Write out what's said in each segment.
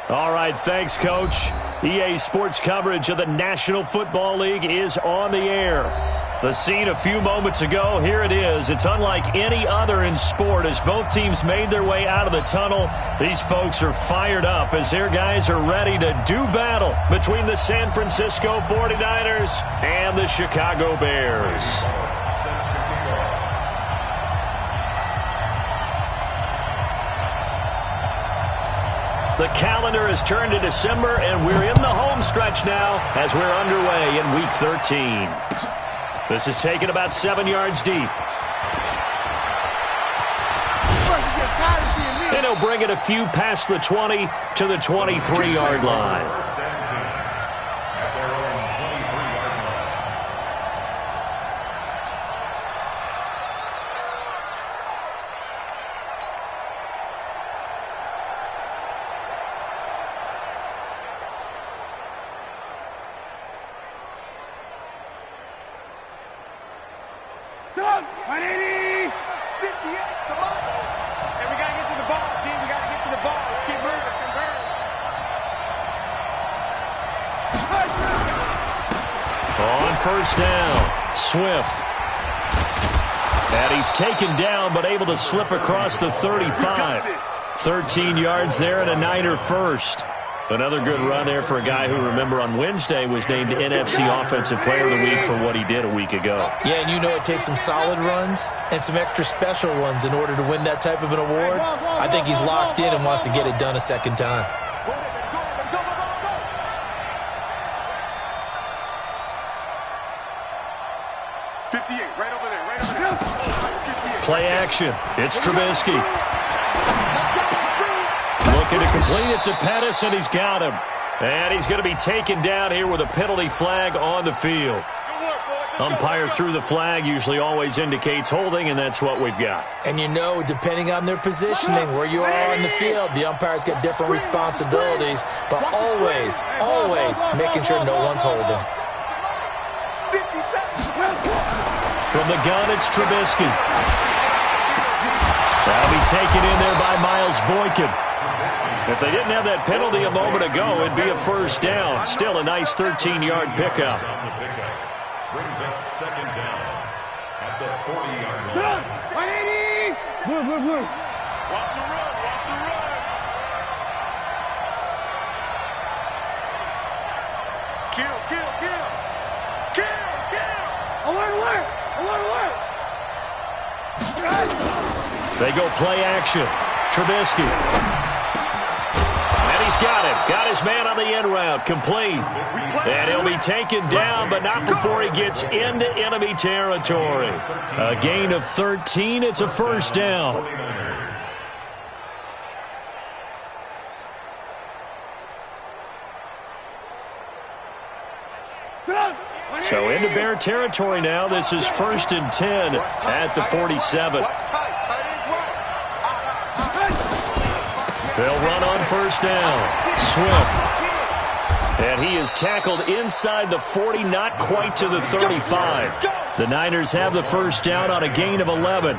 All right, thanks, Coach. EA Sports coverage of the National Football League is on the air. The scene a few moments ago, here it is. It's unlike any other in sport as both teams made their way out of the tunnel. These folks are fired up as their guys are ready to do battle between the San Francisco 49ers and the Chicago Bears. The calendar has turned to December, and we're in the home stretch now as we're underway in Week 13. This is taken about 7 yards deep. And he'll bring it a few past the 20 to the 23-yard line. First down, Swift. And he's taken down but able to slip across the 35. 13 yards there and a Niner first. Another good run there for a guy who, remember, on Wednesday was named NFC Offensive Player of the Week for what he did a week ago. Yeah, and you know it takes some solid runs and some extra special ones in order to win that type of an award. I think he's locked in and wants to get it done a second time. Play action. It's Trubisky. Looking to complete it to Pettis, and he's got him. And he's going to be taken down here with a penalty flag on the field. Umpire threw the flag, usually always indicates holding, and that's what we've got. And you know, depending on their positioning, where you are on the field, the umpire's got different responsibilities, but always, always making sure no one's holding. From the gun, it's Trubisky. That'll be taken in there by Miles Boykin. If they didn't have that penalty a moment ago, it'd be a first down. Still a nice 13-yard pickup. Brings up second down at the 40-yard line. 180! Watch the run, watch the run. Kill, kill, kill. Kill, kill. Alert, alert, alert, alert. They go play action. Trubisky. And he's got him. Got his man on the end route. Complete. And he'll be taken down, but not before he gets into enemy territory. A gain of 13. It's a first down. So into Bear territory now. This is 1st and 10 at the 47. They'll run on first down. Swift. And he is tackled inside the 40, not quite to the 35. The Niners have the first down on a gain of 11.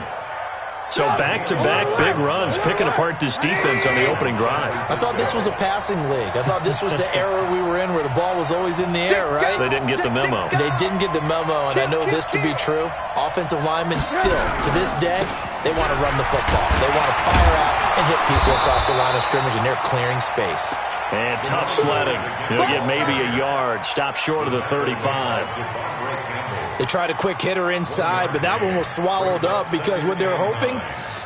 So back-to-back big runs, picking apart this defense on the opening drive. I thought this was a passing league. I thought this was the era we were in where the ball was always in the air, right? They didn't get the memo. They didn't get the memo, and I know this to be true. Offensive linemen still, to this day, they want to run the football. They want to fire out and hit people across the line of scrimmage, and they're clearing space. And tough sledding. He'll get maybe a yard. Stop short of the 35. They tried a quick hitter inside, but that one was swallowed up because what they were hoping,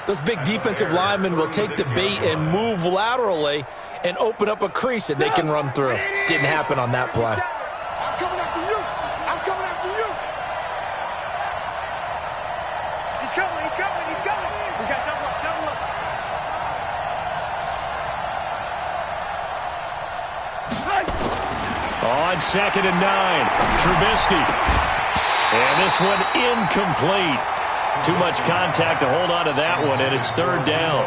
those big defensive linemen will take the bait and move laterally and open up a crease that they can run through. Didn't happen on that play. I'm coming after you. I'm coming after you. He's coming. He's coming. He's coming. We got double up. Double up. On 2nd and 9, Trubisky. And this one incomplete. Too much contact to hold on to that one, and it's 3rd down.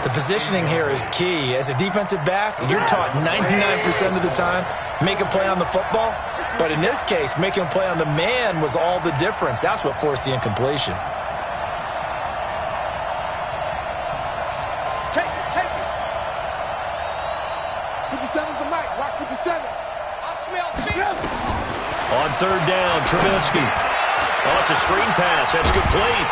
The positioning here is key. As a defensive back, you're taught 99% of the time, make a play on the football. But in this case, making a play on the man was all the difference. That's what forced the incompletion. Take it, take it. 57's the mic. Watch 57. I smell fear. On third down, Trubisky. Oh, it's a screen pass. That's complete.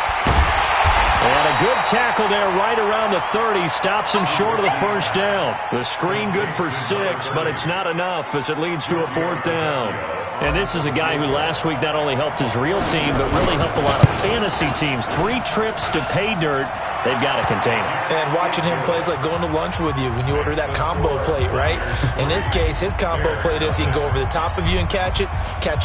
And a good tackle there right around the 30. Stops him short of the first down. The screen good for 6, but it's not enough as it leads to a 4th down. And this is a guy who last week not only helped his real team, but really helped a lot of fantasy teams. 3 trips to pay dirt. They've got to contain him. And watching him play is like going to lunch with you when you order that combo plate, right? In this case, his combo plate is he can go over the top of you and catch it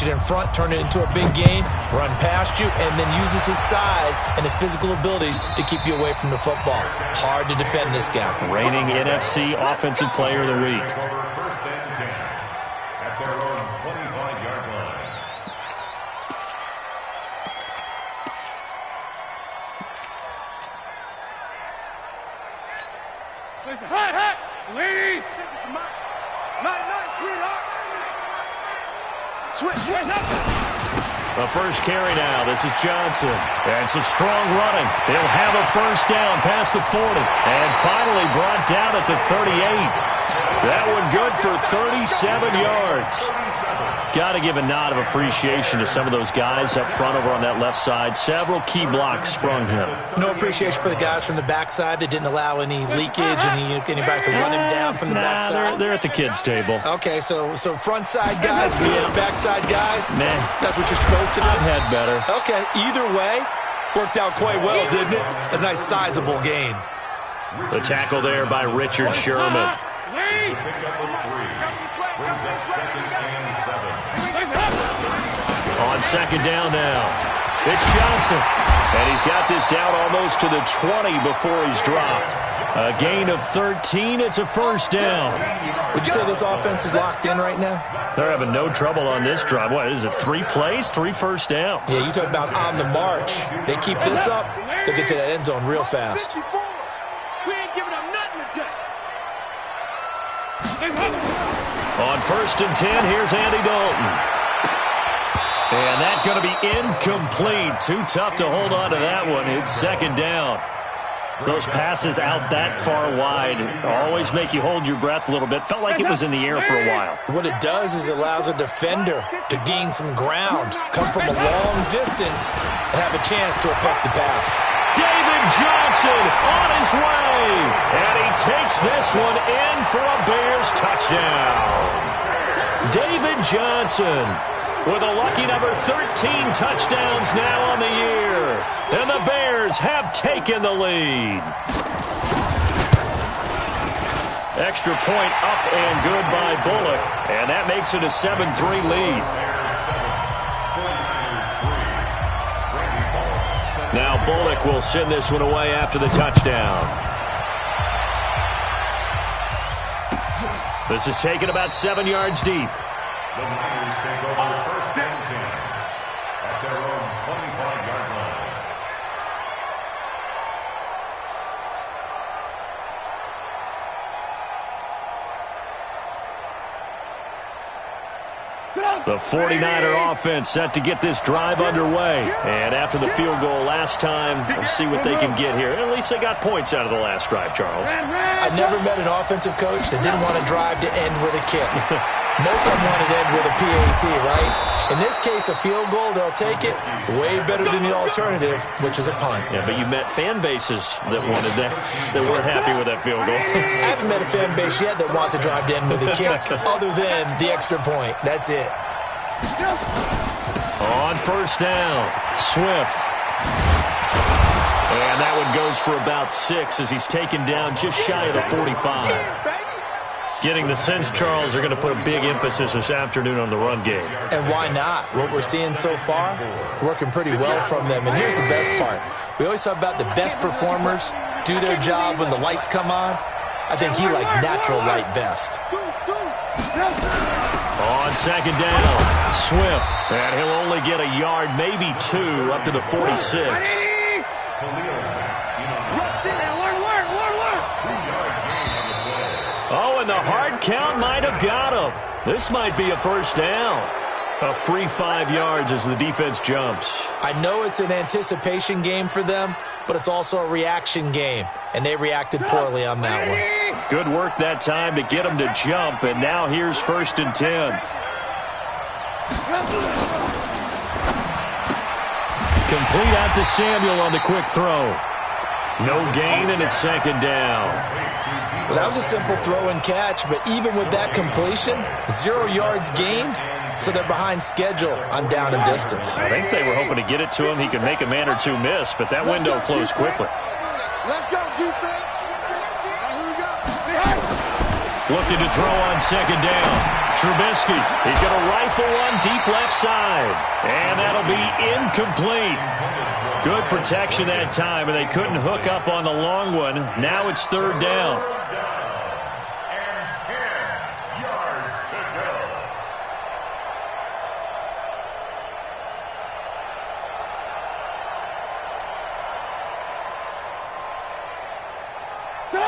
in front, turn it into a big gain, run past you, and then uses his size and his physical abilities to keep you away from the football. Hard to defend this guy. Reigning NFC Offensive Player of the Week. First and 10 at their own 25-yard line. Hey, lady. Night, sweetheart. Switch up. The first carry now. This is Johnson. And some strong running. They'll have a first down past the 40. And finally brought down at the 38. That one good for 37 yards. Got to give a nod of appreciation to some of those guys up front over on that left side. Several key blocks sprung him. No appreciation for the guys from the backside that didn't allow any leakage, anybody could run him down from the backside. They're at the kids' table. Okay, so front side guys, backside guys. Man, that's what you're supposed to do. I've had better. Okay, either way, worked out quite well, didn't it? A nice sizable gain. The tackle there by Richard Sherman. It's a pickup of 3. Brings up 2nd and 7. On second down now, it's Johnson. And he's got this down almost to the 20 before he's dropped. A gain of 13. It's a first down. Would you say this offense is locked in right now? They're having no trouble on this drive. What is it, 3 plays, 3 first downs? Yeah, you talk about on the march. They keep this up, they'll get to that end zone real fast. We ain't giving up nothing today. On first and 10, here's Andy Dalton. And that's going to be incomplete. Too tough to hold on to that one. It's second down. Those passes out that far wide always make you hold your breath a little bit. Felt like it was in the air for a while. What it does is it allows a defender to gain some ground, come from a long distance, and have a chance to affect the pass. David Johnson on his way. And he takes this one in for a Bears touchdown. David Johnson with a lucky number 13 touchdowns now on the year. And the Bears have taken the lead. Extra point up and good by Bullock. And that makes it a 7-3 lead. Now Bullock will send this one away after the touchdown. This is taken about 7 yards deep. The Niners take over first and 10 at their own 25-yard line. The 49er offense set to get this drive underway. And after the field goal last time, we'll see what they can get here. At least they got points out of the last drive, Charles. I never met an offensive coach that didn't want to drive to end with a kick. Most of them want to end with a PAT, right? In this case, a field goal, they'll take it. Way better than the alternative, which is a punt. Yeah, but you met fan bases that wanted that, that weren't happy with that field goal. I haven't met a fan base yet that wants to drive to end with a kick other than the extra point. That's it. On first down, Swift. And that one goes for about 6 as he's taken down just shy of the 45. Getting the sense, Charles, they're going to put a big emphasis this afternoon on the run game. And why not? What we're seeing so far, it's working pretty well from them. And here's the best part. We always talk about the best performers do their job when the lights come on. I think he likes natural light best. On second down, Swift. And he'll only get a yard, maybe 2, up to the 46. Oh, and the hard count might have got him. This might be a first down. A free 5 yards as the defense jumps. I know it's an anticipation game for them, but it's also a reaction game, and they reacted poorly on that one. Good work that time to get him to jump, and now here's 1st and 10. Complete out to Samuel on the quick throw. No gain, and it's 2nd down. Well, that was a simple throw and catch, but even with that completion, 0 yards gained, so they're behind schedule on down and distance. I think they were hoping to get it to him. He could make a man or two miss, but that window closed quickly. Let's go, defense. Here we go. Looking to throw on 2nd down. Trubisky, he's going to rifle one deep left side. And that'll be incomplete. Good protection that time, and they couldn't hook up on the long one. Now it's 3rd down. And 10 yards to go.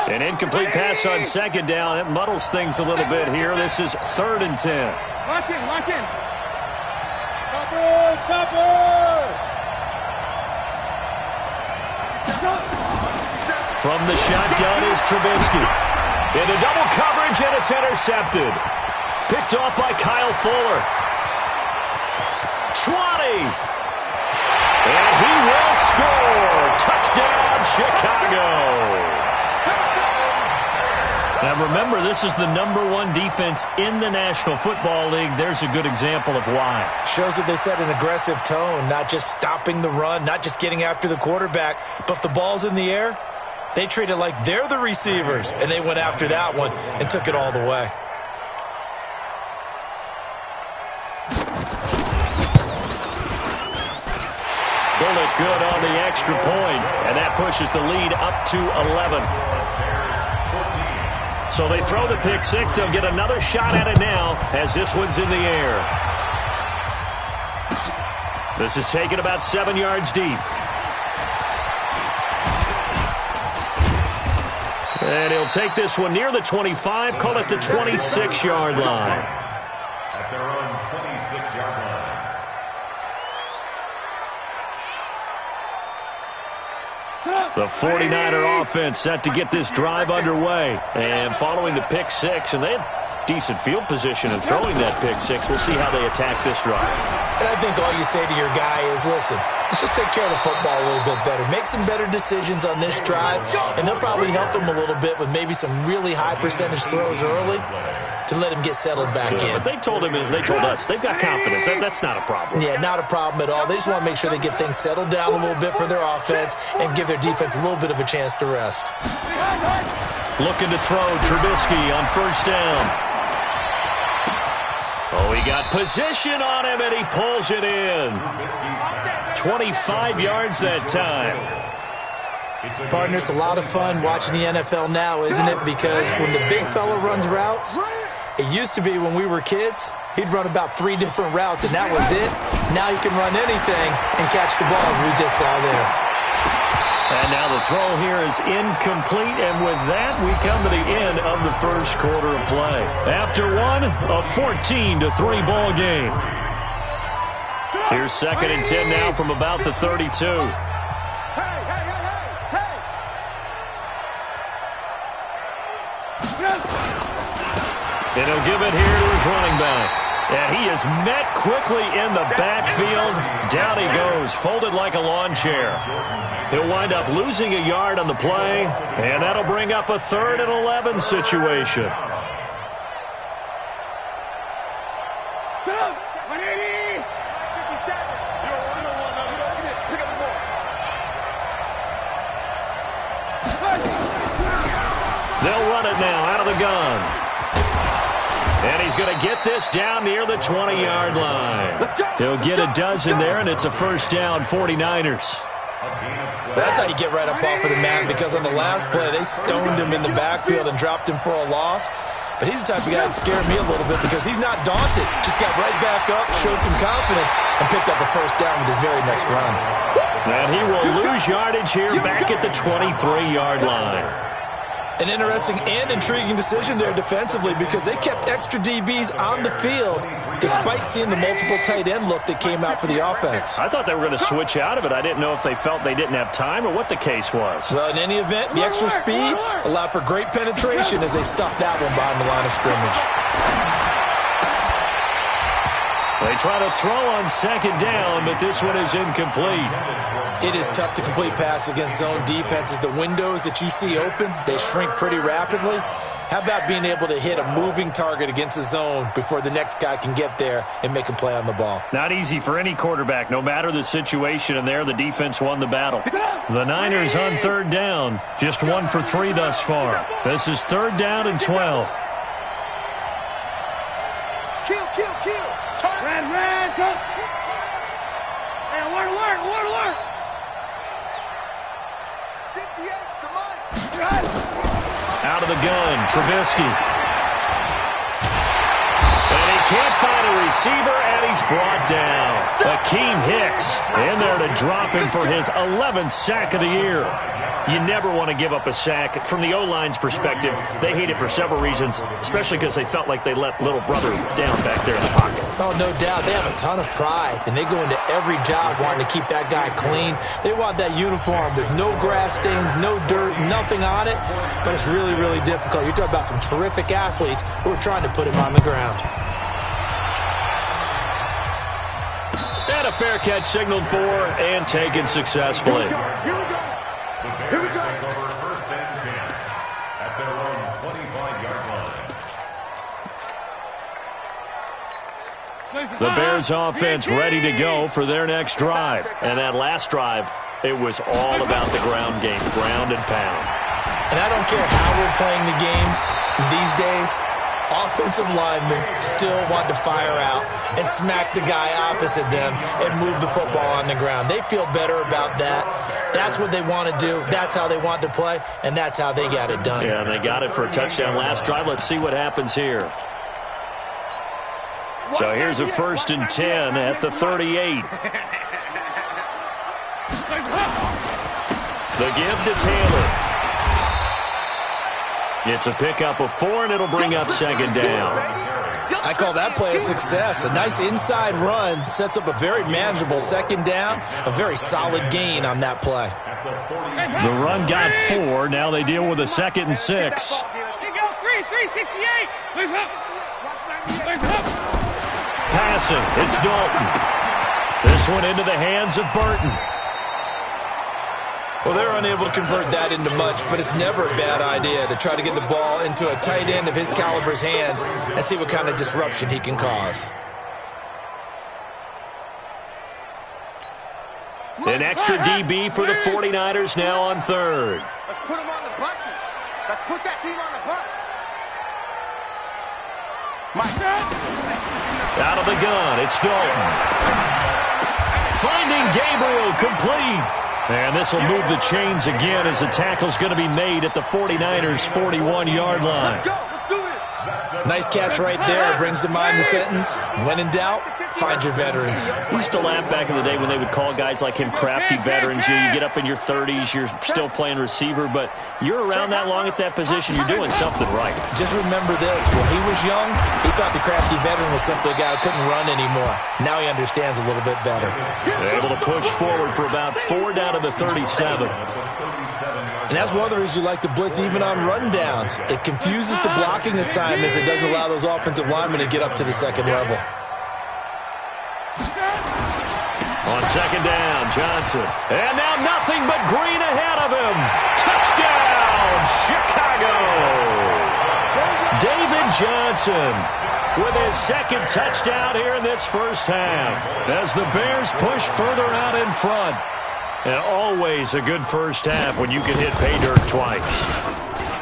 An incomplete pass on 2nd down. It muddles things a little bit here. This is 3rd and 10. Lock in, lock in. Chopper, chopper. From the shotgun is Trubisky. Into double coverage, and it's intercepted. Picked off by Kyle Fuller. 20. And he will score. Touchdown, Chicago. Now remember, this is the #1 defense in the National Football League. There's a good example of why. Shows that they set an aggressive tone, not just stopping the run, not just getting after the quarterback, but if the ball's in the air, they treat it like they're the receivers, and they went after that one and took it all the way. Bullet good on the extra point, and that pushes the lead up to 11. So they throw the pick six. They'll get another shot at it now as this one's in the air. This is taken about 7 yards deep. And he'll take this one near the 25, call it the 26-yard line. At their own 26-yard line. The 49er offense set to get this drive underway. And following the pick six, and they had decent field position in throwing that pick six. We'll see how they attack this drive. And I think all you say to your guy is, listen, let's just take care of the football a little bit better. Make some better decisions on this drive, and they'll probably help him a little bit with maybe some really high percentage throws early to let him get settled back in. But they told him, and they told us, they've got confidence. That's not a problem. Yeah, not a problem at all. They just want to make sure they get things settled down a little bit for their offense and give their defense a little bit of a chance to rest. Looking to throw Trubisky on first down. Oh, he got position on him, and he pulls it in. 25 yards that time. Partner, it's a lot of fun watching the NFL now, isn't it? Because when the big fella runs routes, it used to be when we were kids, he'd run about 3 different routes, and that was it. Now he can run anything and catch the balls we just saw there. And now the throw here is incomplete, and with that, we come to the end of the first quarter of play. After one, a 14-3 ball game. Here's 2nd and 10 now from about the 32. And he'll give it here to his running back. And he is met quickly in the backfield. Down he goes, folded like a lawn chair. He'll wind up losing a yard on the play, and that'll bring up a 3rd and 11 situation. They'll run it now out of the gun. And he's going to get this down near the 20-yard line. He'll get a dozen there, and it's a first down, 49ers. That's how you get right up off of the mat, because on the last play, they stoned him in the backfield and dropped him for a loss. But he's the type of guy that scared me a little bit because he's not daunted. Just got right back up, showed some confidence, and picked up a first down with his very next run. And he will lose yardage here back at the 23-yard line. An interesting and intriguing decision there defensively because they kept extra DBs on the field despite seeing the multiple tight end look that came out for the offense. I thought they were going to switch out of it. I didn't know if they felt they didn't have time or what the case was. Well, in any event, the extra speed allowed for great penetration as they stuffed that one behind the line of scrimmage. They try to throw on second down, but this one is incomplete. It is tough to complete passes against zone defenses. The windows that you see open, they shrink pretty rapidly. How about being able to hit a moving target against a zone before the next guy can get there and make a play on the ball? Not easy for any quarterback, no matter the situation, and there the defense won the battle. The Niners on third down, just 1 for 3 thus far. This is 3rd down and 12. Kill. Red, go. Hey, alert. 58's the money. Out of the gun, Trubisky. And he can't find a receiver, and he's brought down. Akeem Hicks in there to drop him for his 11th sack of the year. You never want to give up a sack. From the O-line's perspective, they hate it for several reasons, especially because they felt like they let little brother down back there in the pocket. Oh, no doubt. They have a ton of pride, and they go into every job wanting to keep that guy clean. They want that uniform with no grass stains, no dirt, nothing on it, but it's really, really difficult. You're talking about some terrific athletes who are trying to put him on the ground. And a fair catch signaled for and taken successfully. Here we go. Take over 1st and 10 at their own 25-yard line. The Bears offense ready to go for their next drive. And that last drive, it was all about the ground game, ground and pound. And I don't care how we're playing the game these days, offensive linemen still want to fire out and smack the guy opposite them and move the football on the ground. They feel better about that. That's what they want to do. That's how they want to play, and that's how they got it done. Yeah, and they got it for a touchdown last drive. Let's see what happens here. So here's a 1st and 10 at the 38. The give to Taylor. It's a pickup of 4, and it'll bring up 2nd down. I call that play a success. A nice inside run sets up a very manageable 2nd down, a very solid gain on that play. The run got 4. Now they deal with a 2nd and 6. Passing, it's Dalton. This one into the hands of Burton. Well, they're unable to convert that into much, but it's never a bad idea to try to get the ball into a tight end of his caliber's hands and see what kind of disruption he can cause. An extra DB for the 49ers now on 3rd. Let's put them on the buses. Let's put that team on the bus. Out of the gun, it's Dalton. Finding Gabriel, complete. And this will move the chains again as the tackle's going to be made at the 49ers' 41-yard line. Nice catch right there. Brings to mind the sentence, when in doubt, find your veterans. We used to laugh back in the day when they would call guys like him crafty veterans. You get up in your 30s, you're still playing receiver, but you're around that long at that position, you're doing something right. Just remember this. When he was young, he thought the crafty veteran was simply a guy who couldn't run anymore. Now he understands a little bit better. They're able to push forward for about 4 down to the 37. And that's one of the reasons you like to blitz even on rundowns. It confuses the blocking assignments. It doesn't allow those offensive linemen to get up to the 2nd level. On 2nd down, Johnson. And now nothing but green ahead of him. Touchdown, Chicago. David Johnson with his 2nd touchdown here in this first half as the Bears push further out in front. And always a good first half when you can hit pay dirt twice.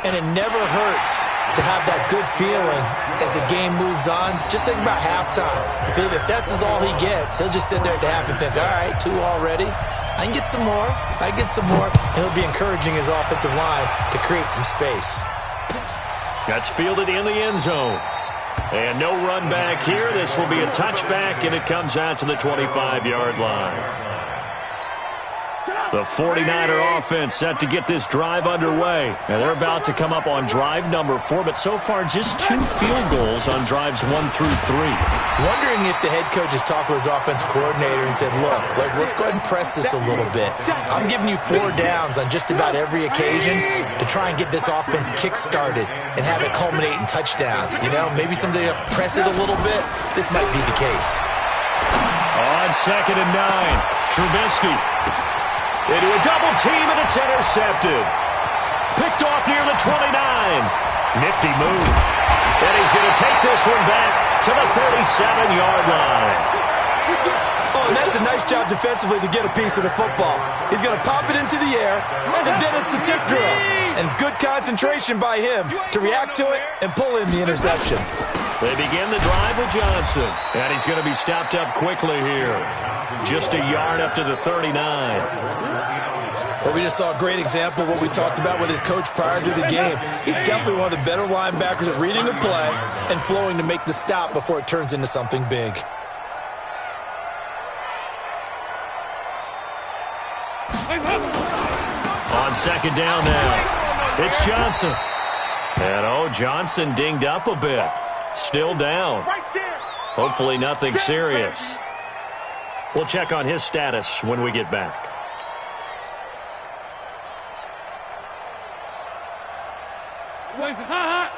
And it never hurts to have that good feeling as the game moves on. Just think about halftime. If that's all he gets, he'll just sit there at the half and think, all right, 2 already. I can get some more. I can get some more. And he'll be encouraging his offensive line to create some space. That's fielded in the end zone. And no run back here. This will be a touchback, and it comes out to the 25-yard line. The 49er offense set to get this drive underway. And they're about to come up on drive number 4, but so far just 2 field goals on drives 1 through 3. Wondering if the head coach has talked with his offensive coordinator and said, look, let's go ahead and press this a little bit. I'm giving you 4 downs on just about every occasion to try and get this offense kick-started and have it culminate in touchdowns. You know, maybe someday to press it a little bit. This might be the case. On 2nd and 9, Trubisky into a double team, and it's intercepted. Picked off near the 29. Nifty move. And he's going to take this one back to the 37-yard line. Oh, and that's a nice job defensively to get a piece of the football. He's going to pop it into the air, and then it's the tip drill. And good concentration by him to react to it and pull in the interception. They begin the drive with Johnson, and he's going to be stopped up quickly here. Just a yard up to the 39. Well, we just saw a great example of what we talked about with his coach prior to the game. He's definitely one of the better linebackers at reading a play and flowing to make the stop before it turns into something big. On 2nd down now, it's Johnson. And, Johnson dinged up a bit. Still down. Hopefully nothing serious. We'll check on his status when we get back. Not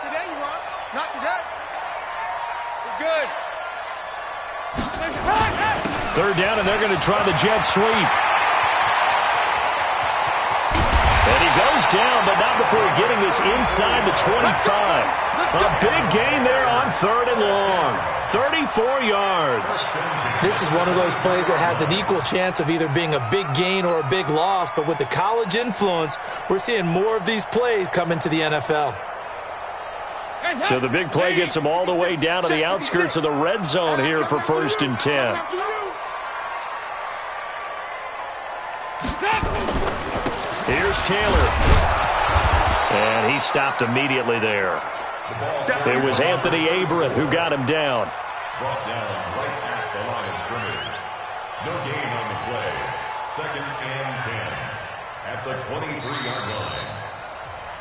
today, you are. Not today. We're good. 3rd down, and they're going to try the jet sweep. And he goes down, but not before getting this inside the 25. A big gain there on 3rd and long. 34 yards. This is one of those plays that has an equal chance of either being a big gain or a big loss, but with the college influence, we're seeing more of these plays come into the NFL. So the big play gets him all the way down to the outskirts of the red zone here for 1st and 10. Here's Taylor. And he stopped immediately there. It was Anthony Averett who got him down. Brought down right at the line of scrimmage. No gain on the play. 2nd and 10 at the 23-yard line.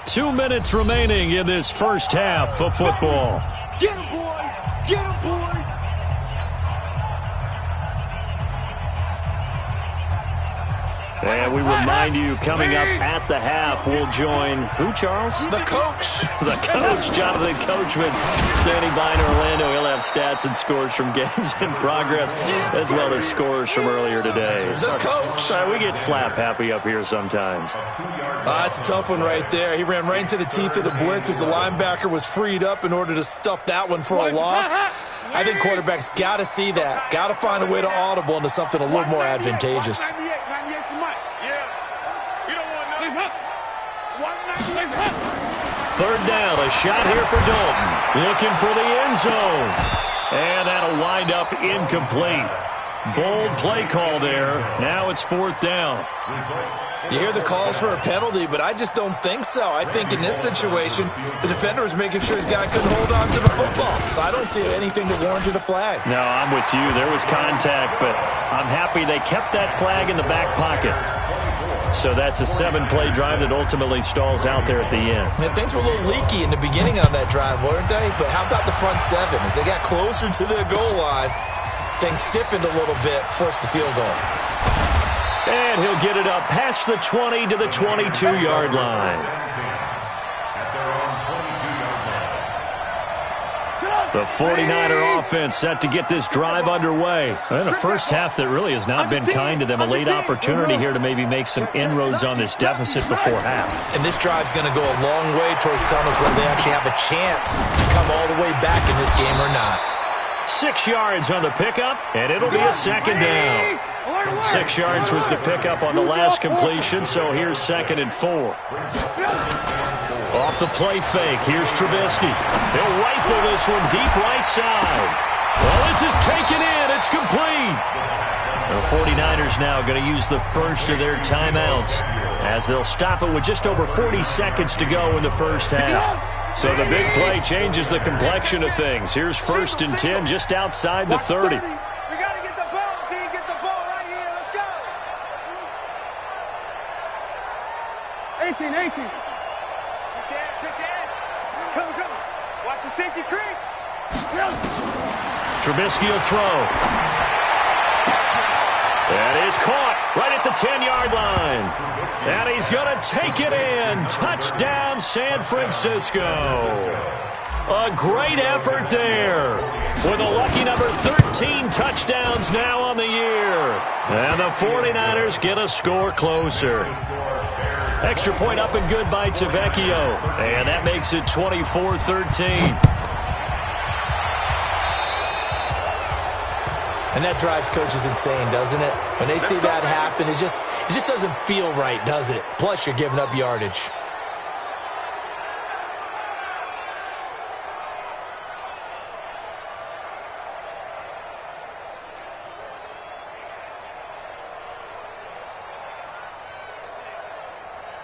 2 minutes remaining in this first half of football. Get him, boy! Get him, boy! And we remind you, coming up at the half, we'll join who, Charles? The coach. The coach, Jonathan Coachman, standing by in Orlando. He'll have stats and scores from games in progress, as well as scores from earlier today. The coach. Sorry, we get slap happy up here sometimes. That's a tough one right there. He ran right into the teeth of the blitz as the linebacker was freed up in order to stuff that one for a loss. I think quarterbacks got to see that. Got to find a way to audible into something a little more advantageous. 3rd down, a shot here for Dalton. Looking for the end zone. And that'll wind up incomplete. Bold play call there. Now it's 4th down. You hear the calls for a penalty, but I just don't think so. I think in this situation, the defender was making sure his guy couldn't hold on to the football. So I don't see anything to warrant the flag. No, I'm with you. There was contact, but I'm happy they kept that flag in the back pocket. So that's a 7-play drive that ultimately stalls out there at the end. And things were a little leaky in the beginning on that drive, weren't they? But how about the front 7? As they got closer to the goal line, things stiffened a little bit, forced the field goal. And he'll get it up past the 20 to the 22-yard line. The 49er offense set to get this drive underway. And a first half that really has not been kind to them. A late opportunity here to maybe make some inroads on this deficit before half. And this drive's going to go a long way towards telling us whether they actually have a chance to come all the way back in this game or not. 6 yards on the pickup, and it'll be a 2nd down. 6 yards was the pickup on the last completion, so here's 2nd and 4. Off the play fake, here's Trubisky. He'll rifle this one deep right side. Well, this is taken in. It's complete. The 49ers now going to use the first of their timeouts as they'll stop it with just over 40 seconds to go in the first half. So the big play changes the complexion of things. Here's 1st and 10 just outside the 30. We got to get the ball, D. Get the ball right here. Let's go. a safety creek. Trubisky will throw. That is caught right at the 10-yard line. And he's going to take it in. Touchdown, San Francisco. A great effort there. With a lucky number 13 touchdowns now on the year. And the 49ers get a score closer. Extra point up and good by Tavecchio. And that makes it 24-13. And that drives coaches insane, doesn't it? When they see that happen, it just doesn't feel right, does it? Plus, you're giving up yardage.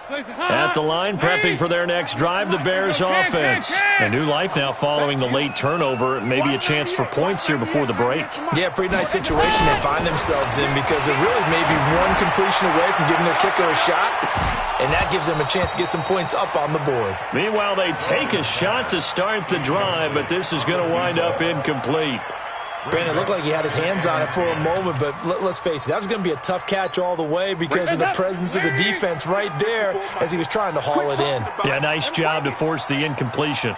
At the line, prepping for their next drive, the Bears offense. A new life now following the late turnover. Maybe a chance for points here before the break. Yeah, pretty nice situation they find themselves in because it really may be one completion away from giving their kicker a shot, and that gives them a chance to get some points up on the board. Meanwhile, they take a shot to start the drive, but this is going to wind up incomplete. Brandon, it looked like he had his hands on it for a moment, but let's face it, that was going to be a tough catch all the way because of the presence of the defense right there as he was trying to haul it in. Yeah, nice job to force the incompletion.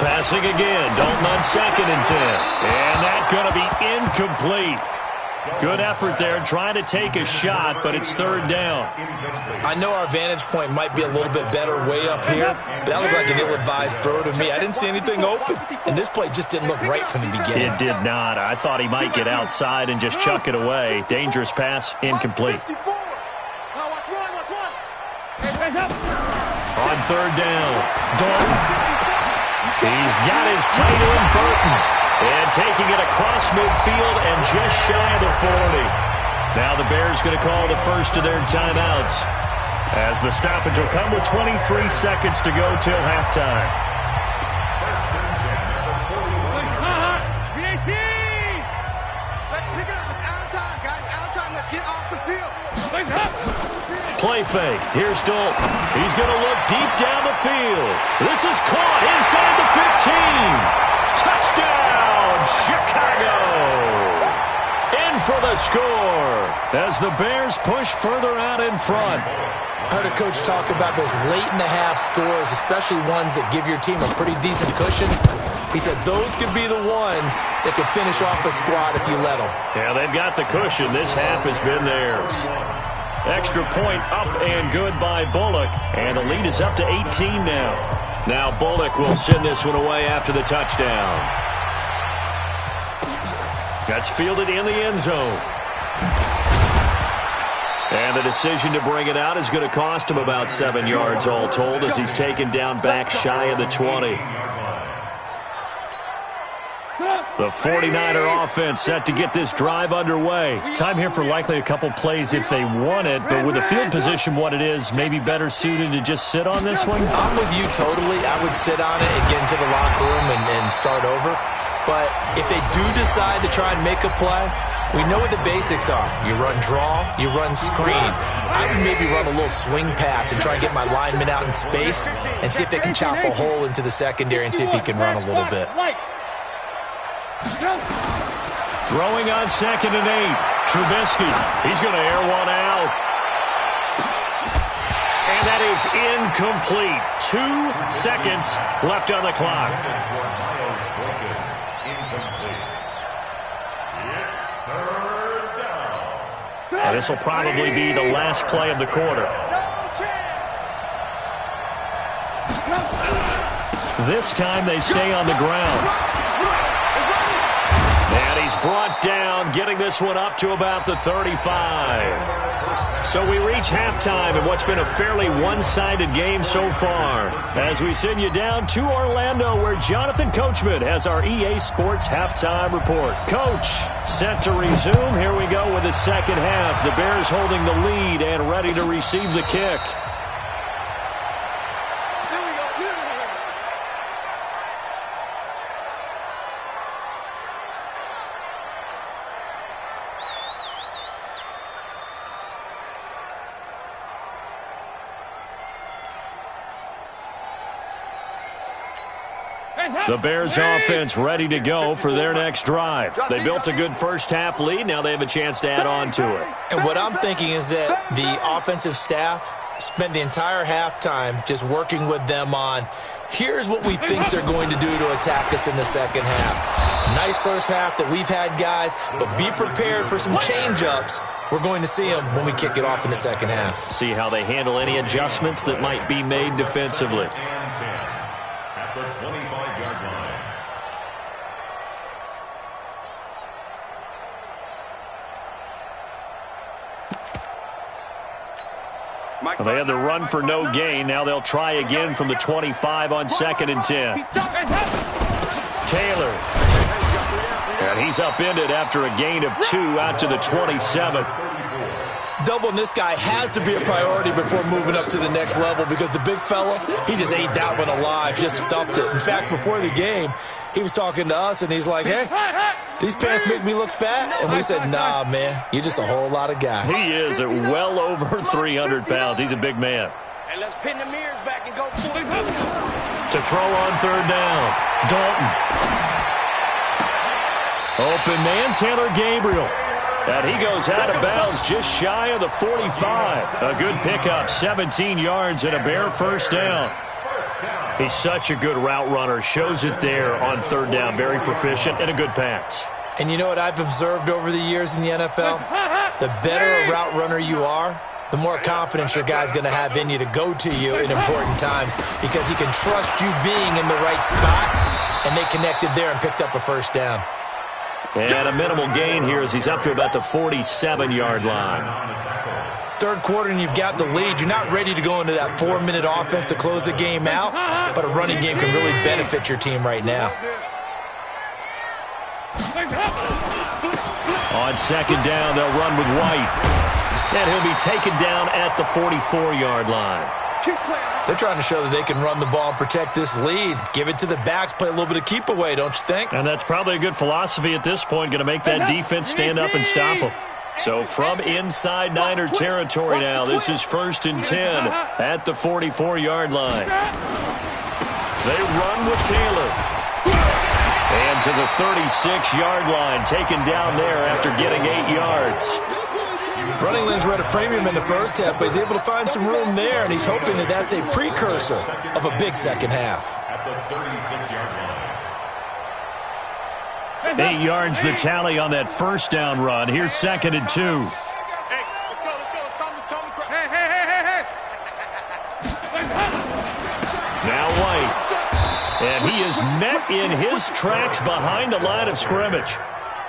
Passing again, Dalton on 2nd and 10. And that's going to be incomplete. Good effort there, trying to take a shot, but it's 3rd down. I know our vantage point might be a little bit better way up here, but that looked like an ill-advised throw to me. I didn't see anything open, and this play just didn't look right from the beginning. It did not. I thought he might get outside and just chuck it away. Dangerous pass, incomplete. On 3rd down, Dalton. He's got his tight end, Burton. And taking it across midfield and just shy of the 40. Now the Bears going to call the first of their timeouts as the stoppage will come with 23 seconds to go till halftime. Let's pick it up. It's out of time, guys. Out of time. Let's get off the field. Play fake. Here's Dalton. He's going to look deep down the field. This is caught inside the 15. Touchdown, Chicago! In for the score as the Bears push further out in front. I heard a coach talk about those late-in-the-half scores, especially ones that give your team a pretty decent cushion. He said those could be the ones that could finish off a squad if you let them. Yeah, they've got the cushion. This half has been theirs. Extra point up and good by Bullock, and the lead is up to 18 now. Now Bullock will send this one away after the touchdown. That's fielded in the end zone. And the decision to bring it out is going to cost him about 7 yards all told as he's taken down back shy of the 20. The 49er offense set to get this drive underway. Time here for likely a couple plays if they want it, but with the field position what it is, maybe better suited to just sit on this one? I'm with you totally. I would sit on it and get into the locker room and start over. But if they do decide to try and make a play, we know what the basics are. You run draw, you run screen. I would maybe run a little swing pass and try and get my lineman out in space and see if they can chop a hole into the secondary and see if he can run a little bit. Throwing on 2nd and 8. Trubisky. He's going to air one out. And that is incomplete. 2 seconds left on the clock. And this will probably be the last play of the quarter. This time they stay on the ground. And he's brought down, getting this one up to about the 35. So we reach halftime in what's been a fairly one-sided game so far. As we send you down to Orlando, where Jonathan Coachman has our EA Sports halftime report. Coach, set to resume. Here we go with the second half. The Bears holding the lead and ready to receive the kick. The Bears offense ready to go for their next drive. They built a good first-half lead. Now they have a chance to add on to it. And what I'm thinking is that the offensive staff spent the entire halftime just working with them on, here's what we think they're going to do to attack us in the second half. Nice first half that we've had, guys, but be prepared for some change-ups. We're going to see them when we kick it off in the second half. See how they handle any adjustments that might be made defensively. At the 25-yard line. Well, they had the run for no gain. Now they'll try again from the 25 on 2nd and 10. Taylor. And he's upended after a gain of 2 out to the 27. Doubling this guy has to be a priority before moving up to the next level because the big fella, he just ate that one alive, just stuffed it. In fact, before the game, he was talking to us, and he's like, hey, these pants make me look fat? And we said, nah, man, you're just a whole lot of guy. He is at well over 300 pounds. He's a big man. And let's pin the mirrors back and go for it. To throw on 3rd down, Dalton. Open man, Taylor Gabriel. And he goes out of bounds just shy of the 45. A good pickup, 17 yards and a Bear first down. He's such a good route runner. Shows it there on 3rd down. Very proficient and a good pass. And you know what I've observed over the years in the NFL? The better a route runner you are, the more confidence your guy's going to have in you to go to you in important times because he can trust you being in the right spot, and they connected there and picked up a first down. And a minimal gain here as he's up to about the 47-yard line. Third quarter and you've got the lead. You're not ready to go into that 4-minute offense to close the game out, but a running game can really benefit your team right now. On 2nd down, they'll run with White. And he'll be taken down at the 44-yard line. They're trying to show that they can run the ball and protect this lead. Give it to the backs, play a little bit of keep away, don't you think? And that's probably a good philosophy at this point, going to make that defense stand up and stop them. So from inside Niner territory now, this is 1st and 10 at the 44-yard line. They run with Taylor. And to the 36-yard line, taken down there after getting 8 yards. Running lanes were at a premium in the first half, but he's able to find some room there, and he's hoping that that's a precursor of a big second half. At the 36-yard line. 8 yards the tally on that first down run. Here's 2nd and 2. Hey, let's go. Hey. Now White. And he is met in his tracks behind the line of scrimmage.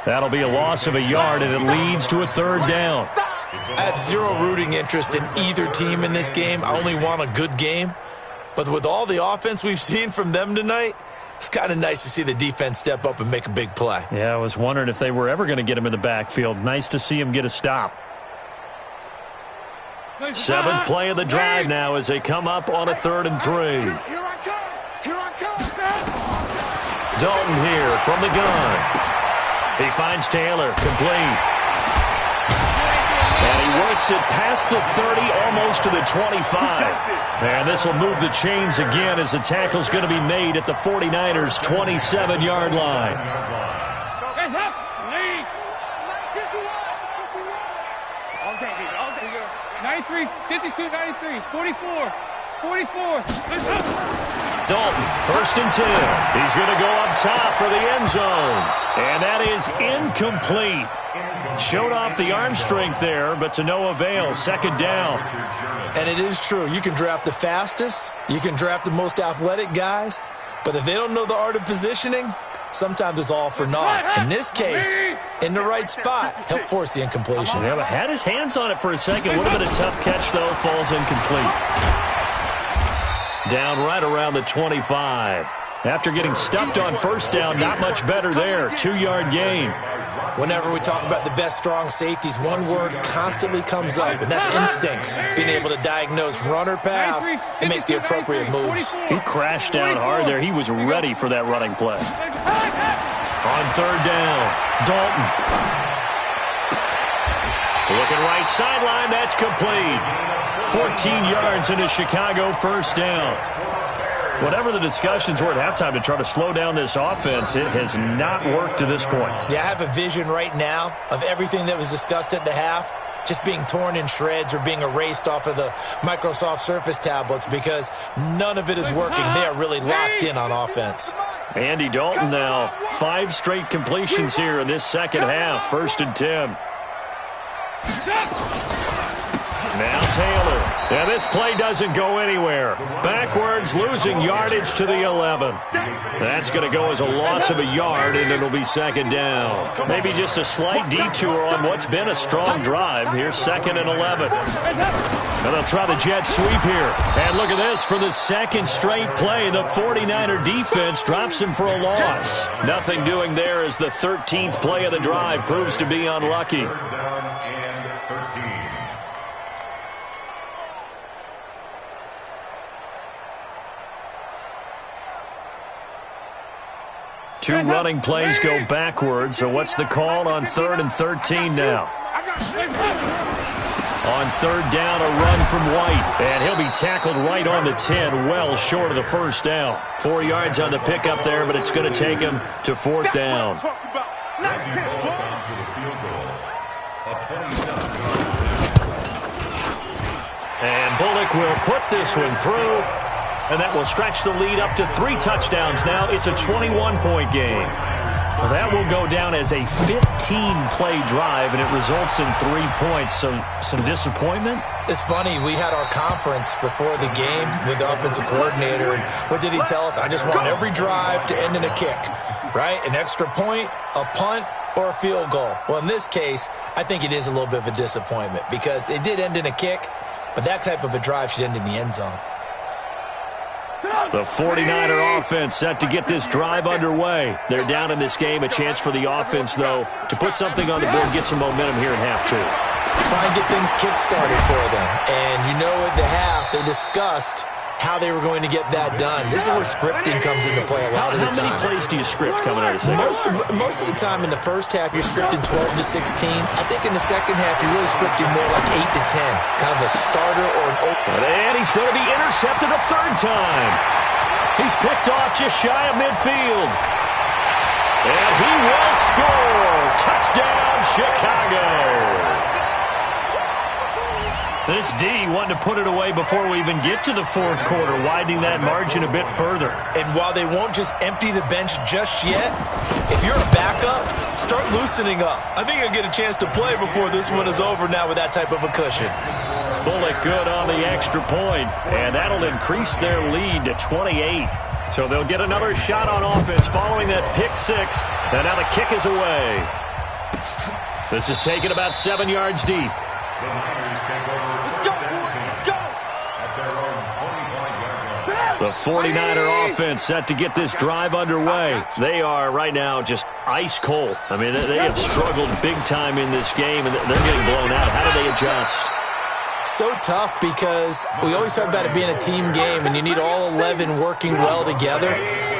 That'll be a loss of a yard, and it leads to a 3rd down. I have zero rooting interest in either team in this game. I only want a good game. But with all the offense we've seen from them tonight, it's kind of nice to see the defense step up and make a big play. Yeah, I was wondering if they were ever going to get him in the backfield. Nice to see him get a stop. 7th play of the drive now as they come up on a 3rd and 3. Here I come. Dalton here from the gun. He finds Taylor, complete. And he works it past the 30, almost to the 25. And this will move the chains again as the tackle's going to be made at the 49ers' 27-yard line. All day, 93, 52, 93, 44. Dalton, 1st and 10. He's going to go up top for the end zone. And that is incomplete. Showed off the arm strength there, but to no avail. 2nd down. And it is true. You can draft the fastest. You can draft the most athletic guys. But if they don't know the art of positioning, sometimes it's all for naught. In this case, in the right spot, help force the incompletion. Yeah, but had his hands on it for a second. Would have been a tough catch, though. Falls incomplete. Down right around the 25. After getting stuffed on 1st down, not much better there. 2-yard gain. Whenever we talk about the best strong safeties, one word constantly comes up, and that's instincts. Being able to diagnose run or pass and make the appropriate moves. He crashed down hard there. He was ready for that running play. On 3rd down, Dalton. Looking right sideline, that's complete. 14 yards into Chicago, 1st down. Whatever the discussions were at halftime to try to slow down this offense, it has not worked to this point. Yeah, I have a vision right now of everything that was discussed at the half just being torn in shreds or being erased off of the Microsoft Surface tablets because none of it is working. They are really locked in on offense. Andy Dalton now, 5 straight completions here in this second half. 1st and 10. Now Taylor. Yeah, this play doesn't go anywhere. Backwards, losing yardage to the 11. That's going to go as a loss of a yard, and it'll be 2nd down. Maybe just a slight detour on what's been a strong drive. Here's 2nd and 11. And they'll try the jet sweep here. And look at this. For the 2nd straight play, the 49er defense drops him for a loss. Nothing doing there as the 13th play of the drive proves to be unlucky. 3rd down and 13. Two running plays go backwards, so what's the call on 3rd and 13 now? On 3rd down, a run from White, and he'll be tackled right on the 10, well short of the 1st down. 4 yards on the pickup there, but it's going to take him to 4th down. And Bullock will put this one through. And that will stretch the lead up to 3 touchdowns now. It's a 21-point game. Well, that will go down as a 15-play drive, and it results in 3 points. So some disappointment? It's funny. We had our conference before the game with the offensive coordinator, and what did he tell us? I just want every drive to end in a kick, right? An extra point, a punt, or a field goal. Well, in this case, I think it is a little bit of a disappointment because it did end in a kick, but that type of a drive should end in the end zone. The 49er offense set to get this drive underway. They're down in this game. A chance for the offense, though, to put something on the board, get some momentum here in half 2. Try and get things kick-started for them. And you know at the half, they discussed how they were going to get that done. This is where scripting comes into play a lot of the time. How many plays do you script coming out of the second? Most of the time in the first half, you're scripting 12 to 16. I think in the second half, you're really scripting more like 8 to 10. Kind of a starter or an opener. And he's going to be intercepted a 3rd time. He's picked off just shy of midfield. And he will score. Touchdown, Chicago. This D wanting to put it away before we even get to the 4th quarter, widening that margin a bit further. And while they won't just empty the bench just yet, if you're a backup, start loosening up. I think you'll get a chance to play before this one is over now with that type of a cushion. Bullock good on the extra point, and that'll increase their lead to 28. So they'll get another shot on offense following that pick 6, and now the kick is away. This is taken about 7 yards deep. The Niners take over. Let's go! At their own 25-yard line. The 49er offense set to get this drive underway. They are right now just ice cold. I mean, they have struggled big time in this game, and they're getting blown out. How do they adjust? So tough because we always talk about it being a team game and you need all 11 working well together.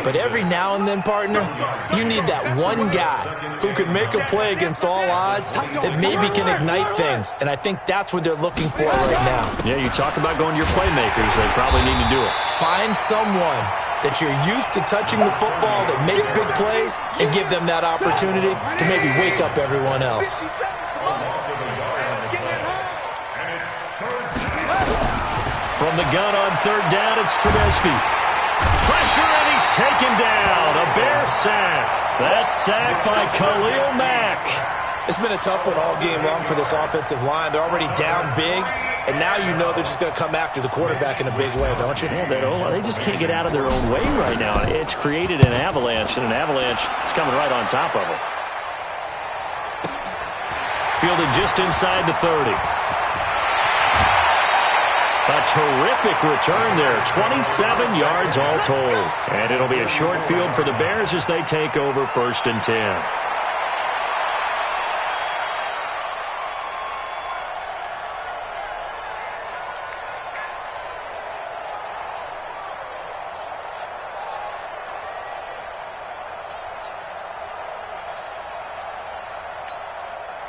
But every now and then, partner, you need that one guy who could make a play against all odds that maybe can ignite things. And I think that's what they're looking for right now. Yeah, you talk about going to your playmakers. They probably need to do it. Find someone that you're used to touching the football that makes big plays and give them that opportunity to maybe wake up everyone else. From the gun on 3rd down, it's Trubisky. Pressure, and he's taken down. A Bear sack. That's sacked by Khalil Mack. It's been a tough one all game long for this offensive line. They're already down big, and now you know they're just going to come after the quarterback in a big way, don't you? Yeah, they just can't get out of their own way right now. It's created an avalanche, and an avalanche is coming right on top of them. Fielded just inside the 30. A terrific return there, 27 yards all told. And it'll be a short field for the Bears as they take over 1st and 10.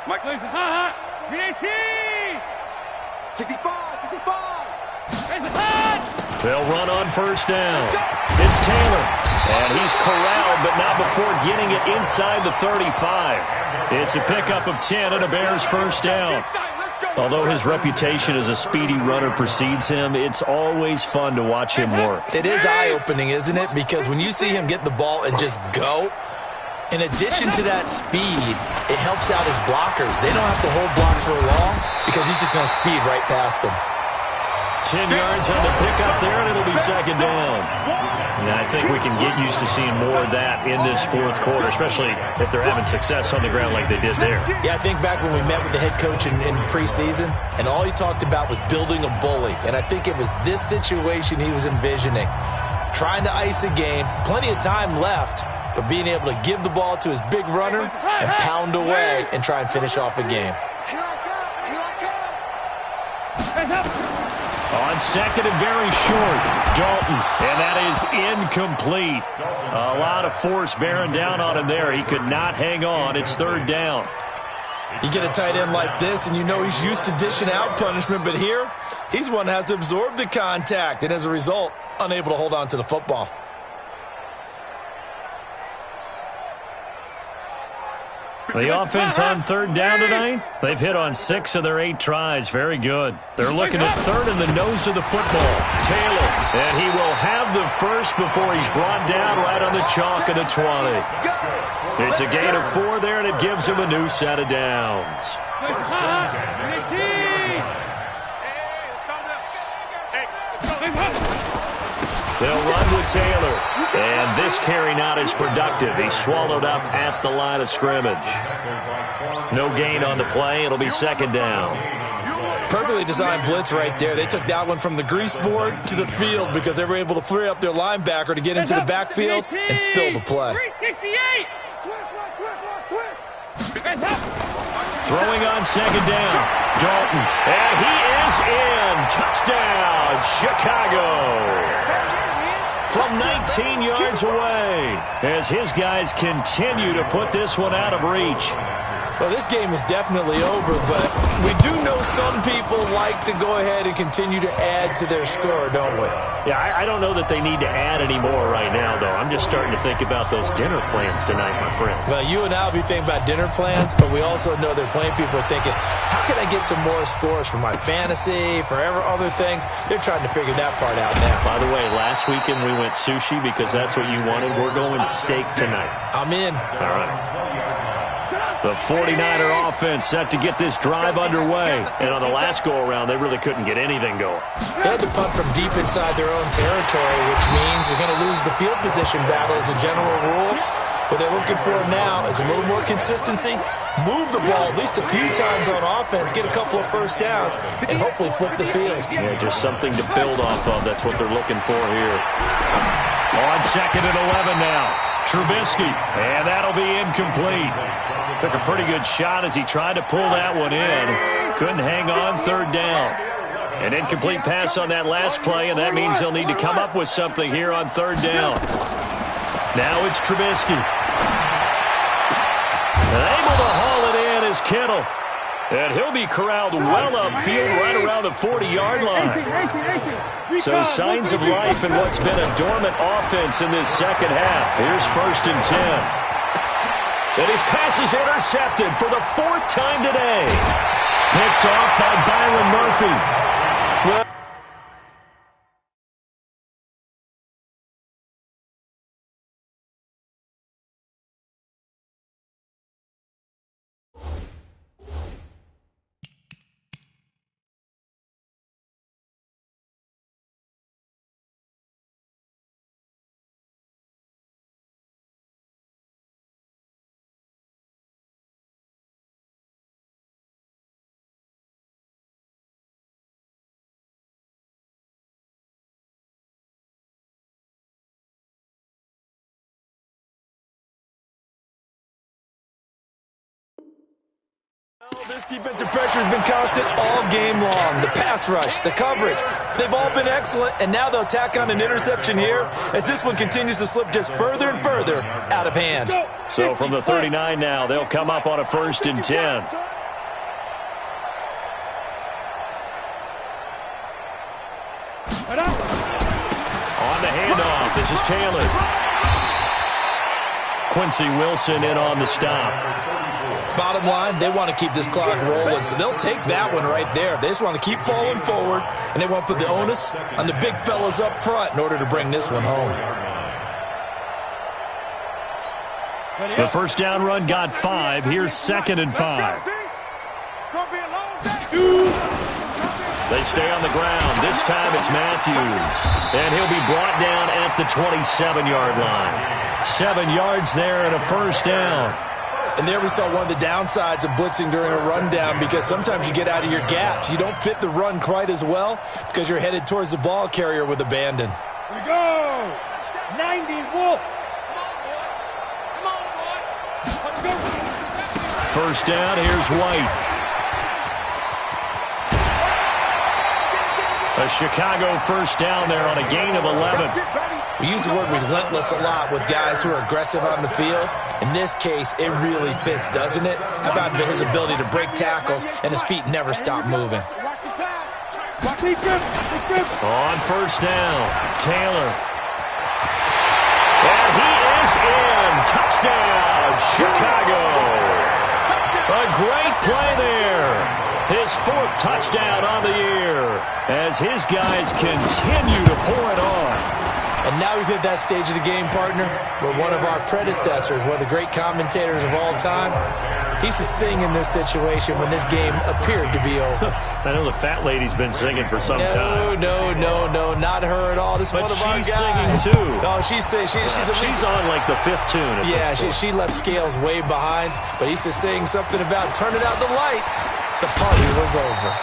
Mike, 65. They'll run on 1st down. It's Taylor. And he's corralled, but not before getting it inside the 35. It's a pickup of 10 and a Bears first down. Although his reputation as a speedy runner precedes him, it's always fun to watch him work. It is eye-opening, isn't it? Because when you see him get the ball and just go, in addition to that speed, it helps out his blockers. They don't have to hold blocks for long because he's just going to speed right past them. 10 yards on the pickup there, and it'll be second down. And I think we can get used to seeing more of that in this fourth quarter, especially if they're having success on the ground like they did there. Yeah, I think back when we met with the head coach in preseason, and all he talked about was building a bully. And I think it was this situation he was envisioning. Trying to ice a game, plenty of time left, but being able to give the ball to his big runner and pound away and try and finish off a game. On second and very short, Dalton, and that is incomplete. A lot of force bearing down on him there. He could not hang on. It's third down. You get a tight end like this, and you know he's used to dishing out punishment, but here, he's one that has to absorb the contact, and as a result, unable to hold on to the football. The offense on third down tonight, they've hit on 6 of their 8 tries. Very good. They're looking at third in the nose of the football. Taylor, and he will have the first before he's brought down right on the chalk of the 20. It's a gain of 4 there, and it gives him a new set of downs. They'll run with Taylor. And this carry not as productive. He's swallowed up at the line of scrimmage. No gain on the play. It'll be second down. Perfectly designed blitz right there. They took that one from the grease board to the field because they were able to free up their linebacker to get into the backfield and spill the play. Throwing on second down. Dalton. And he is in. Touchdown, Chicago. From 19 yards away, as his guys continue to put this one out of reach. Well, this game is definitely over, but we do know some people like to go ahead and continue to add to their score, don't we? Yeah, I don't know that they need to add any more right now, though. I'm just starting to think about those dinner plans tonight, my friend. Well, you and I will be thinking about dinner plans, but we also know that plenty of people are thinking, how can I get some more scores for my fantasy, for other things? They're trying to figure that part out now. By the way, last weekend we went sushi because that's what you wanted. We're going steak tonight. I'm in. All right. The 49er offense set to get this drive underway. And on the last go-around, they really couldn't get anything going. They had to punt from deep inside their own territory, which means they're going to lose the field position battle as a general rule. What they're looking for now is a little more consistency, move the ball at least a few times on offense, get a couple of first downs, and hopefully flip the field. Yeah, just something to build off of. That's what they're looking for here. On second and 11 now. Trubisky, and that'll be incomplete. Took a pretty good shot as he tried to pull that one in. Couldn't hang on, third down. An incomplete pass on that last play, and that means they'll need to come up with something here on third down. Now it's Trubisky. Able to haul it in is Kittle. And he'll be corralled well upfield right around the 40-yard line. So signs of life in what's been a dormant offense in this second half. Here's first and 10. And his pass is intercepted for the 4th time today. Picked off by Byron Murphy. Well, this defensive pressure has been constant all game long. The pass rush, the coverage, they've all been excellent, and now they'll tack on an interception here as this one continues to slip just further and further out of hand. So from the 39 now, they'll come up on a first and 10. On the handoff, This is Taylor. Quincy Wilson in on the stop. Bottom line, they want to keep this clock rolling, so they'll take that one right there. They just want to keep falling forward, and they want to put the onus on the big fellas up front in order to bring this one home. The first down run got 5. Here's 2nd and 5. They stay on the ground. This time it's Matthews. And he'll be brought down at the 27-yard line. 7 yards there and a first down. And there we saw one of the downsides of blitzing during a rundown, because sometimes you get out of your gaps. You don't fit the run quite as well because you're headed towards the ball carrier with abandon. Here we go. 90 Wolf. First down, here's White. A Chicago first down there on a gain of 11. We use the word relentless a lot with guys who are aggressive on the field. In this case, it really fits, doesn't it? How about his ability to break tackles and his feet never stop moving? On first down, Taylor. And he is in. Touchdown, Chicago. A great play there. His 4th touchdown on the year as his guys continue to pour it on. And now we've hit that stage of the game, partner, where one of our predecessors, one of the great commentators of all time, he used to sing in this situation when this game appeared to be over. I know the fat lady's been singing for some time. No, not her at all. This is one of our guys. But she's singing, too. Oh, she's on, like, the 5th tune. Yeah, she left Scales way behind, but he used to sing something about turning out the lights. The party was over.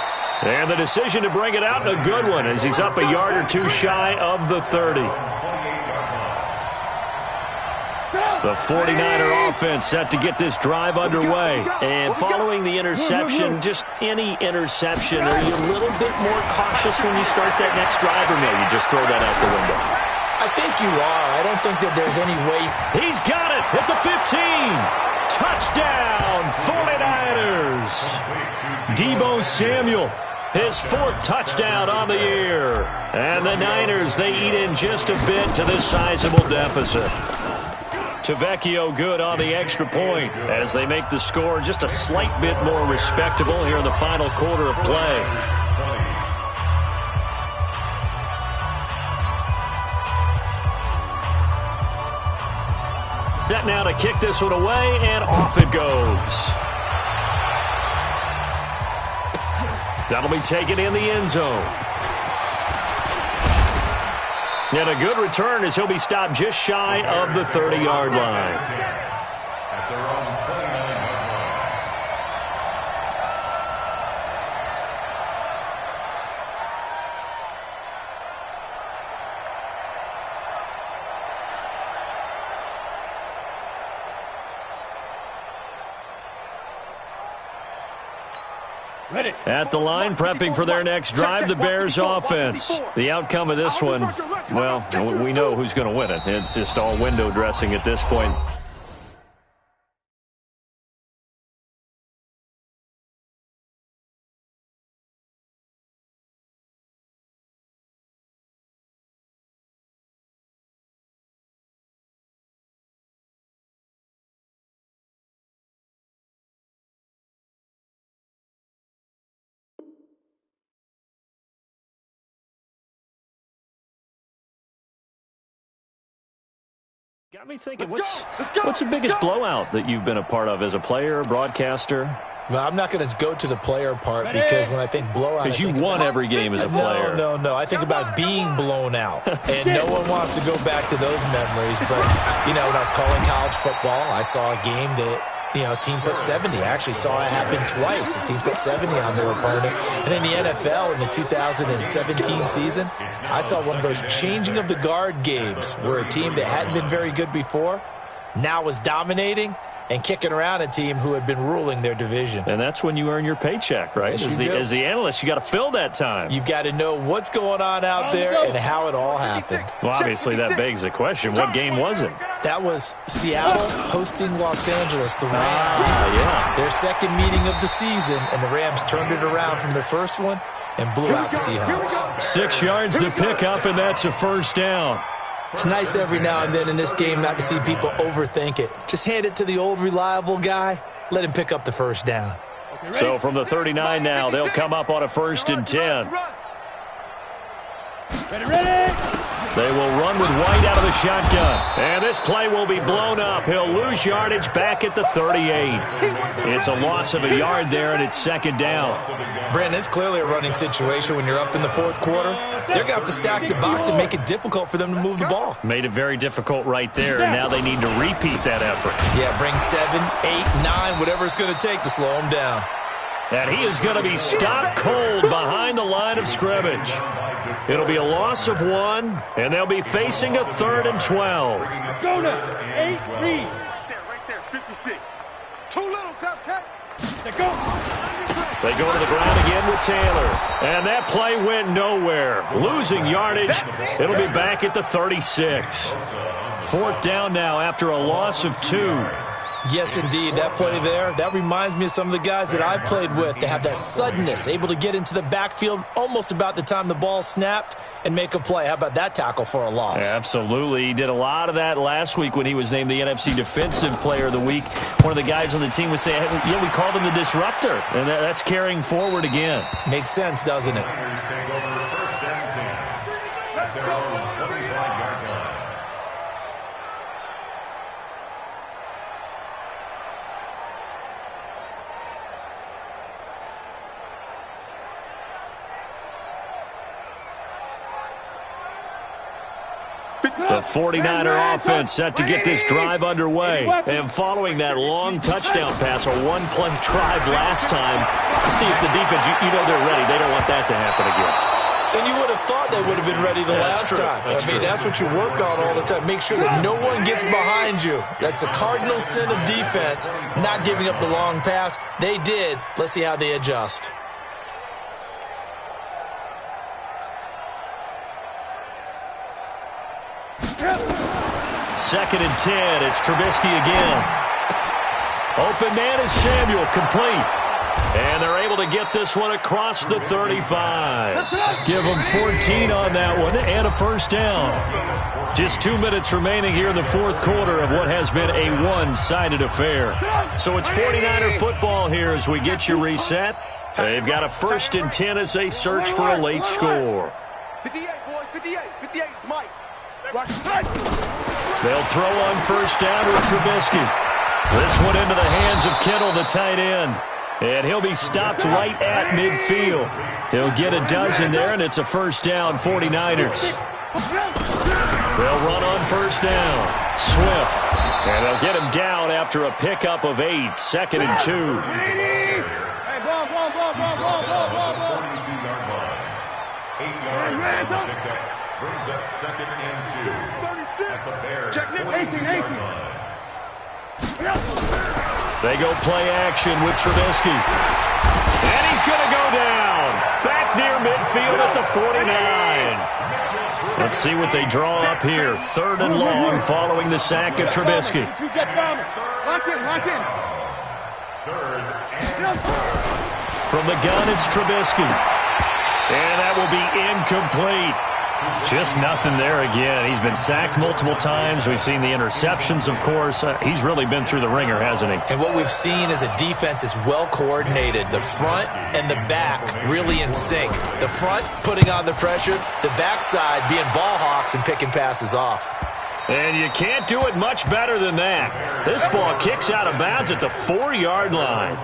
And the decision to bring it out, a good one, as he's up a yard or 2 shy of the 30. The 49er offense set to get this drive underway. And following the interception, just any interception, are you a little bit more cautious when you start that next drive, or no, you just throw that out the window? I think you are. I don't think that there's any way. He's got it at the 15. Touchdown, 49ers. Deebo Samuel, his 4th touchdown on the year. And the Niners, they eat in just a bit to this sizable deficit. Tavecchio good on the extra point as they make the score just a slight bit more respectable here in the final quarter of play. Set now to kick this one away, and off it goes. That'll be taken in the end zone. And a good return as he'll be stopped just shy of the 30-yard line. At their own 29-yard Ready. At the line, prepping for their next drive, the Bears offense. The outcome of this one, well, we know who's going to win it. It's just all window dressing at this point. Got me thinking, what's the biggest blowout that you've been a part of as a player, broadcaster? Well, I'm not going to go to the player part because when I think blowout, because you won every game as a player. No. I think about being blown out, and no one wants to go back to those memories. But, when I was calling college football, I saw a game that, a team put 70. I actually saw it happen twice. A team put 70 on their opponent. And in the NFL, in the 2017 season, I saw one of those changing of the guard games where a team that hadn't been very good before now was dominating and kicking around a team who had been ruling their division. And that's when you earn your paycheck, right? Yes, as the analyst, you got to fill that time. You've got to know what's going on out there and how it all happened. Well, obviously, that begs the question, what game was it? That was Seattle hosting Los Angeles, the Rams. Yeah. Their second meeting of the season, and the Rams turned it around from their first one and blew out the Seahawks. 6 yards to pick up, and that's a first down. It's nice every now and then in this game not to see people overthink it. Just hand it to the old reliable guy. Let him pick up the first down. So from the 39 now, they'll come up on a 1st and 10. Ready. They will run with White out of the shotgun. And this play will be blown up. He'll lose yardage back at the 38. It's a loss of a yard there, and it's 2nd down. Brandon, it's clearly a running situation when you're up in the 4th quarter. They're going to have to stack the box and make it difficult for them to move the ball. Made it very difficult right there, and now they need to repeat that effort. Yeah, bring 7, 8, 9, whatever it's going to take to slow them down. And he is going to be stopped cold behind the line of scrimmage. It'll be a loss of 1, and they'll be facing a 3rd and 12. Go now. 8, read. Right there, 56. Too little, Cupcake. Go. They go to the ground again with Taylor. And that play went nowhere. Losing yardage. It'll be back at the 36. 4th down now after a loss of 2. Yes, indeed. That play there, that reminds me of some of the guys that I played with. They have that suddenness, able to get into the backfield almost about the time the ball snapped and make a play. How about that tackle for a loss? Absolutely. He did a lot of that last week when he was named the NFC Defensive Player of the Week. One of the guys on the team was saying, hey, yeah, we called him the disruptor. And that's carrying forward again. Makes sense, doesn't it? The 49er offense set to get this drive underway. And following that long touchdown pass, a one-play drive last time, see if the defense, you know they're ready. They don't want that to happen again. And you would have thought they would have been ready the last time. That's what you work on all the time. Make sure that no one gets behind you. That's the cardinal sin of defense, not giving up the long pass. They did. Let's see how they adjust. Second and 10. It's Trubisky again. Open man is Samuel, complete. And they're able to get this one across the 35. Give them 14 on that one and a 1st down. Just 2 minutes remaining here in the 4th quarter of what has been a one-sided affair. So it's 49er football here as we get you reset. They've got a 1st and 10 as they search for a late score. 58, boys, 58. 58, it's Mike. They'll throw on 1st down with Trubisky. This one into the hands of Kittle, the tight end. And he'll be stopped right at midfield. He'll get a dozen there, and it's a 1st down, 49ers. They'll run on 1st down. Swift. And they'll get him down after a pickup of 8. 2nd and 2. Hey, ball. 8 yards on the pickup. Brings up 2nd and 2. 36. Check it. 18. They go play action with Trubisky. And he's going to go down. Back near midfield at the 49. Let's see what they draw up here. 3rd and long following the sack of Trubisky. Lock in. From the gun, it's Trubisky. And that will be incomplete. Just nothing there again. He's been sacked multiple times. We've seen the interceptions, of course. He's really been through the ringer, hasn't he? And what we've seen is a defense that's well coordinated. The front and the back really in sync. The front putting on the pressure. The backside being ball hawks and picking passes off. And you can't do it much better than that. This ball kicks out of bounds at the 4-yard line.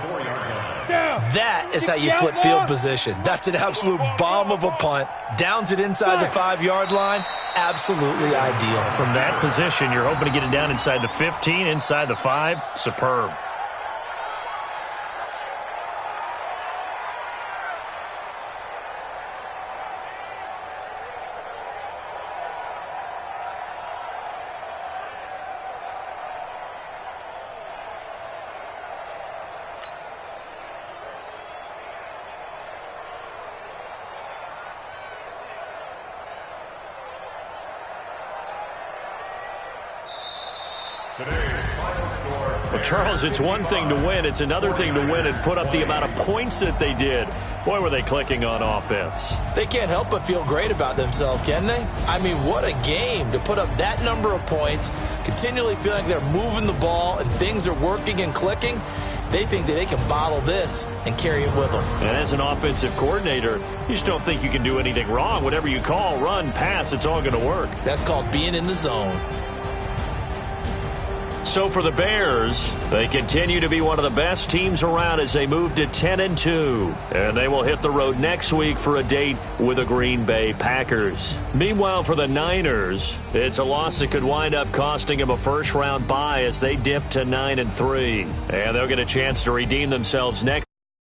That is how you flip field position. That's an absolute bomb of a punt. Downs it inside the 5-yard line. Absolutely ideal. From that position, you're hoping to get it down inside the 15, inside the 5. Superb. Well, Charles, it's one thing to win. It's another thing to win and put up the amount of points that they did. Boy, were they clicking on offense. They can't help but feel great about themselves, can they? I mean, what a game to put up that number of points, continually feeling like they're moving the ball and things are working and clicking. They think that they can bottle this and carry it with them. And as an offensive coordinator, you just don't think you can do anything wrong. Whatever you call, run, pass, it's all going to work. That's called being in the zone. So for the Bears, they continue to be one of the best teams around as they move to 10-2. And they will hit the road next week for a date with the Green Bay Packers. Meanwhile, for the Niners, it's a loss that could wind up costing them a first-round bye as they dip to 9-3. And they'll get a chance to redeem themselves next